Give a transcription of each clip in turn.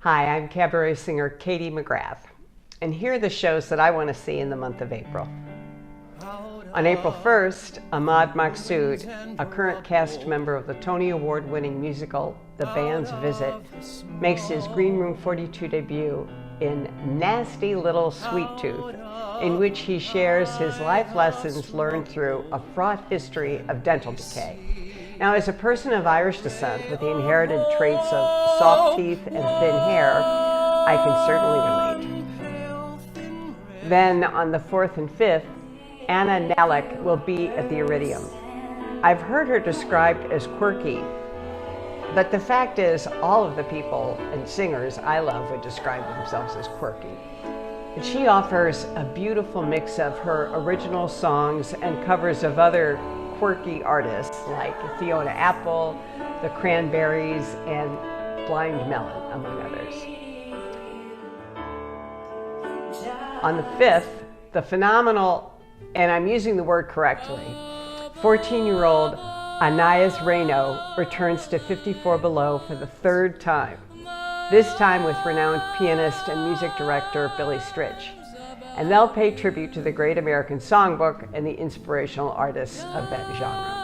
Hi, I'm Cabaret singer Katie McGrath, and here are the shows that I want to see in the month of April. On April 1st, Ahmad Maksoud, a current cast member of the Tony Award-winning musical The Band's Visit, makes his Green Room 42 debut in Nasty Little Sweet Tooth, in which he shares his life lessons learned through a fraught history of dental decay. Now, as a person of Irish descent with the inherited traits of soft teeth and thin hair, I can certainly relate. Then on the 4th and 5th, Nalick will be at the Iridium. I've heard her described as quirky, but the fact is all of the people and singers I love would describe themselves as quirky. And she offers a beautiful mix of her original songs and covers of other quirky artists like Fiona Apple, the Cranberries, and Blind Melon, among others. On the 5th, the phenomenal, and I'm using the word correctly, 14-year-old Anais Reno returns to 54 Below for the third time, this time with renowned pianist and music director Billy Stritch. And they'll pay tribute to the great American songbook and the inspirational artists of that genre.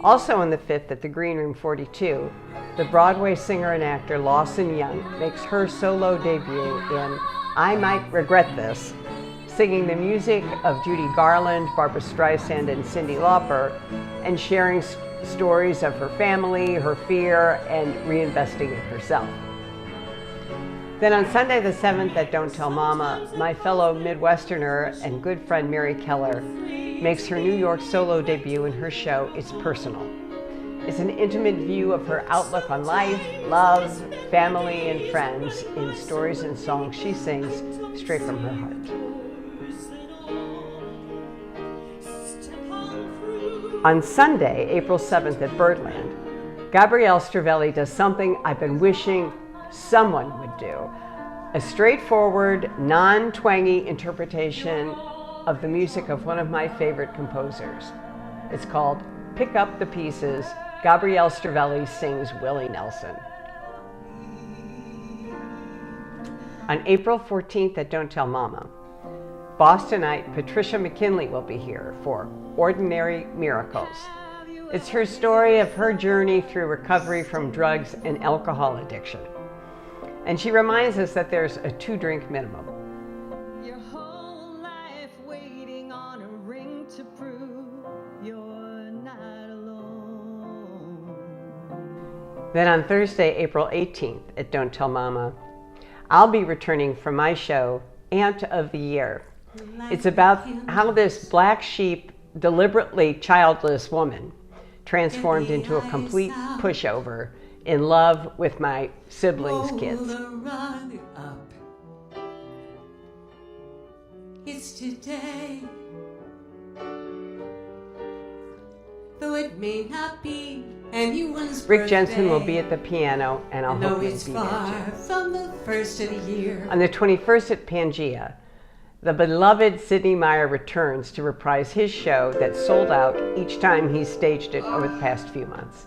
Also on the 5th at the Green Room 42, the Broadway singer and actor Lawson makes her solo debut in I Might Regret This, singing the music of Judy Garland, Barbra Streisand, and Cyndi Lauper, and sharing stories of her family, her fear, and reinvesting in herself. Then on Sunday the 7th at Don't Tell Mama, my fellow Midwesterner and good friend Mary Keller makes her New York solo debut in her show It's Personal. It's an intimate view of her outlook on life, love, family, and friends in stories and songs she sings straight from her heart. On Sunday, April 7th at Birdland, Gabrielle Stravelli does something I've been wishing someone would do. A straightforward, non-twangy interpretation of the music of one of my favorite composers. It's called Pick Up the Pieces. Gabrielle Stravelli sings Willie Nelson. On April 14th at Don't Tell Mama, Bostonite Patricia McKinley will be here for Ordinary Miracles. It's her story of her journey through recovery from drugs and alcohol addiction. And she reminds us that there's a 2-drink minimum. Your whole life waiting on a ring to prove you're not alone. Then on Thursday, April 18th at Don't Tell Mama, I'll be returning from my show, Aunt of the Year. It's about how this black sheep, deliberately childless woman transformed into a complete pushover in love with my siblings' kids. It's today, though it may not be anyone's Rick Jensen will be at the piano, and I'll hope you'll be there too. From the first of the year. On the 21st at Pangea, the beloved Sidney Meyer returns to reprise his show that sold out each time he staged it over the past few months.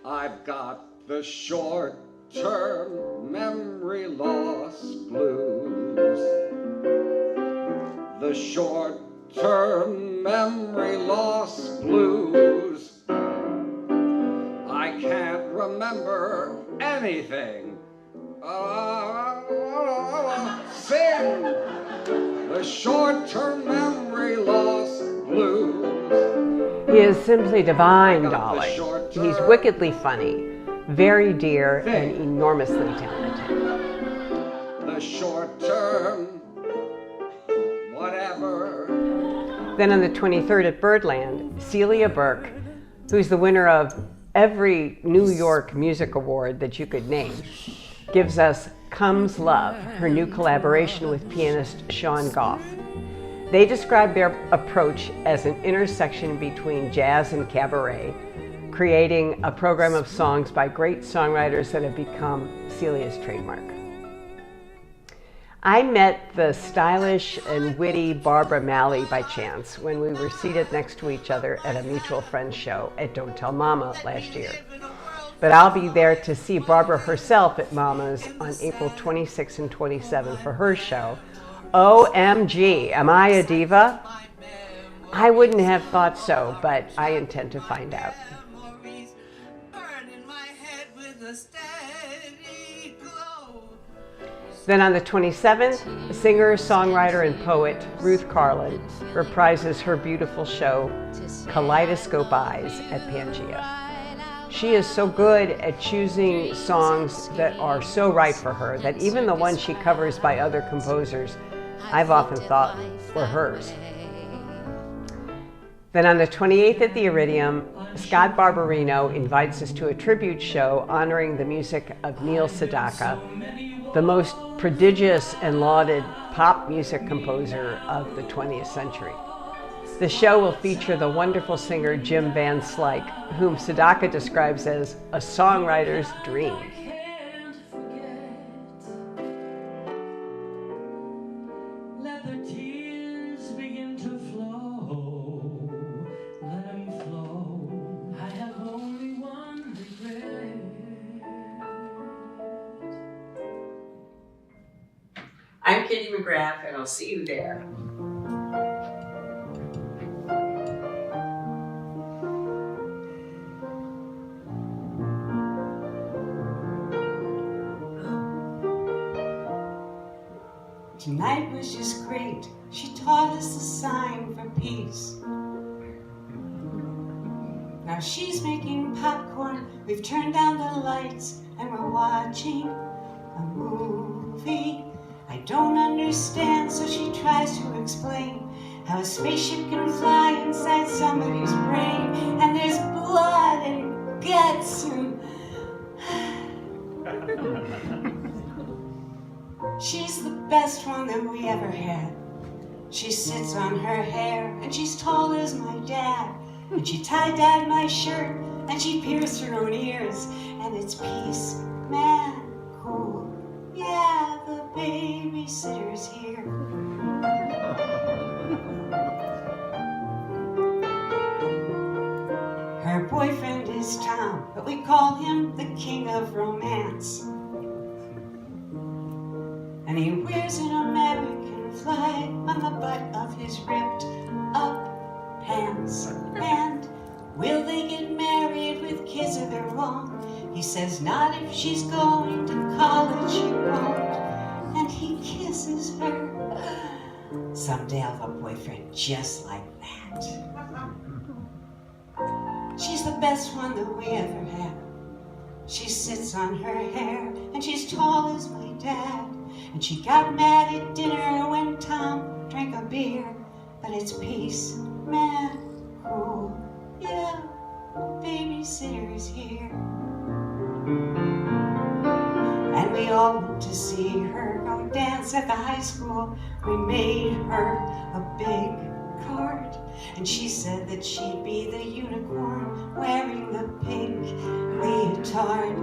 I've got the short-term memory loss blues. The short-term memory loss blues. I can't remember anything. Sing the short-term memory loss blues. He is simply divine, darling. He's wickedly funny, very dear, and enormously talented. The short-term whatever. Then on the 23rd at Birdland, Celia Berk, who's the winner of every New York music award that you could name, gives us Comes Love, her new collaboration with pianist Sean Goff. They describe their approach as an intersection between jazz and cabaret, creating a program of songs by great songwriters that have become Celia's trademark. I met the stylish and witty Barbara Malley by chance when we were seated next to each other at a mutual friend's show at Don't Tell Mama last year. But I'll be there to see Barbara herself at Mama's on April 26 and 27 for her show. OMG, am I a diva? I wouldn't have thought so, but I intend to find out. Then on the 27th, singer, songwriter, and poet Ruth Carlin reprises her beautiful show, Kaleidoscope Eyes, at Pangea. She is so good at choosing songs that are so right for her that even the ones she covers by other composers, I've often thought were hers. Then on the 28th at the Iridium, Scott Barbarino invites us to a tribute show honoring the music of Neil Sedaka, the most prodigious and lauded pop music composer of the 20th century. The show will feature the wonderful singer Jim Van Slyke, whom Sedaka describes as a songwriter's dream. I'm Katie McGrath, and I'll see you there. Tonight was just great. She taught us the sign for peace. Now she's making popcorn. We've turned down the lights and we're watching a movie I don't understand, so she tries to explain how a spaceship can fly inside somebody's brain, and there's blood and guts and she's the best one that we ever had. She sits on her hair and she's tall as my dad, and she tie-dyed my shirt and she pierced her own ears, and it's peace, man, cool. Yeah, the babysitter's here. Her boyfriend is Tom, but we call him the king of romance. And he wears an American flag on the butt of his ripped up pants. And will they get married with kids of their own? He says not if she's going to college, she won't. And he kisses her. Someday I'll have a boyfriend just like that. She's the best one that we ever had. She sits on her hair and she's tall as my dad. And she got mad at dinner when Tom drank a beer. But it's peace, man, cool, yeah, babysitter's here. And we all went to see her go dance at the high school. We made her a big card, and she said that she'd be the unicorn wearing the pink leotard.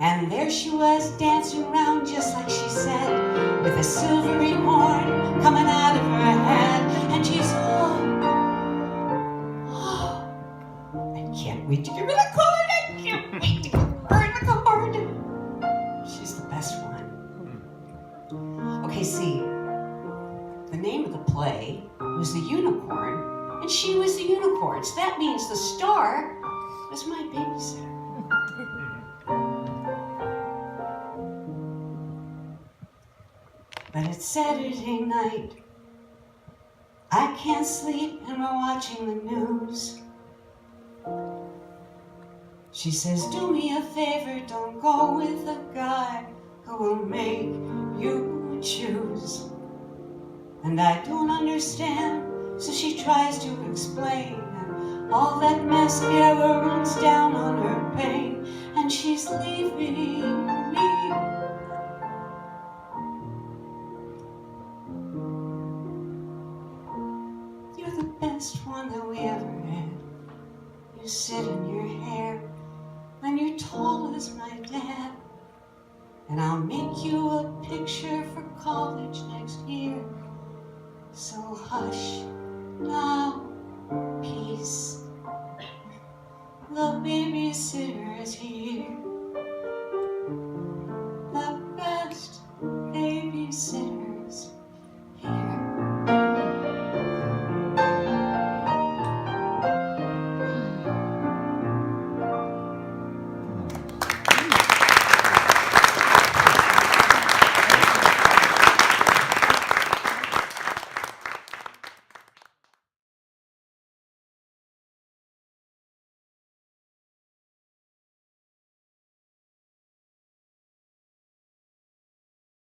And there she was dancing around just like she said, with a silvery horn coming out of her head. And she's I can't wait to give her the card. I can't wait to give her the card. She's the best one. Okay, see, the name of the play was The Unicorn, and she was the unicorn. So that means the star was my babysitter. But it's Saturday night. I can't sleep and we're watching the news. She says, do me a favor, don't go with a guy who will make you choose. And I don't understand, so she tries to explain. And all that mascara runs down on her pain, and she's leaving me. You're the best one that we ever had. You sit in your hair, and you're tall as my dad. and I'll make you a picture for college next year. So hush now, peace. The babysitter is here.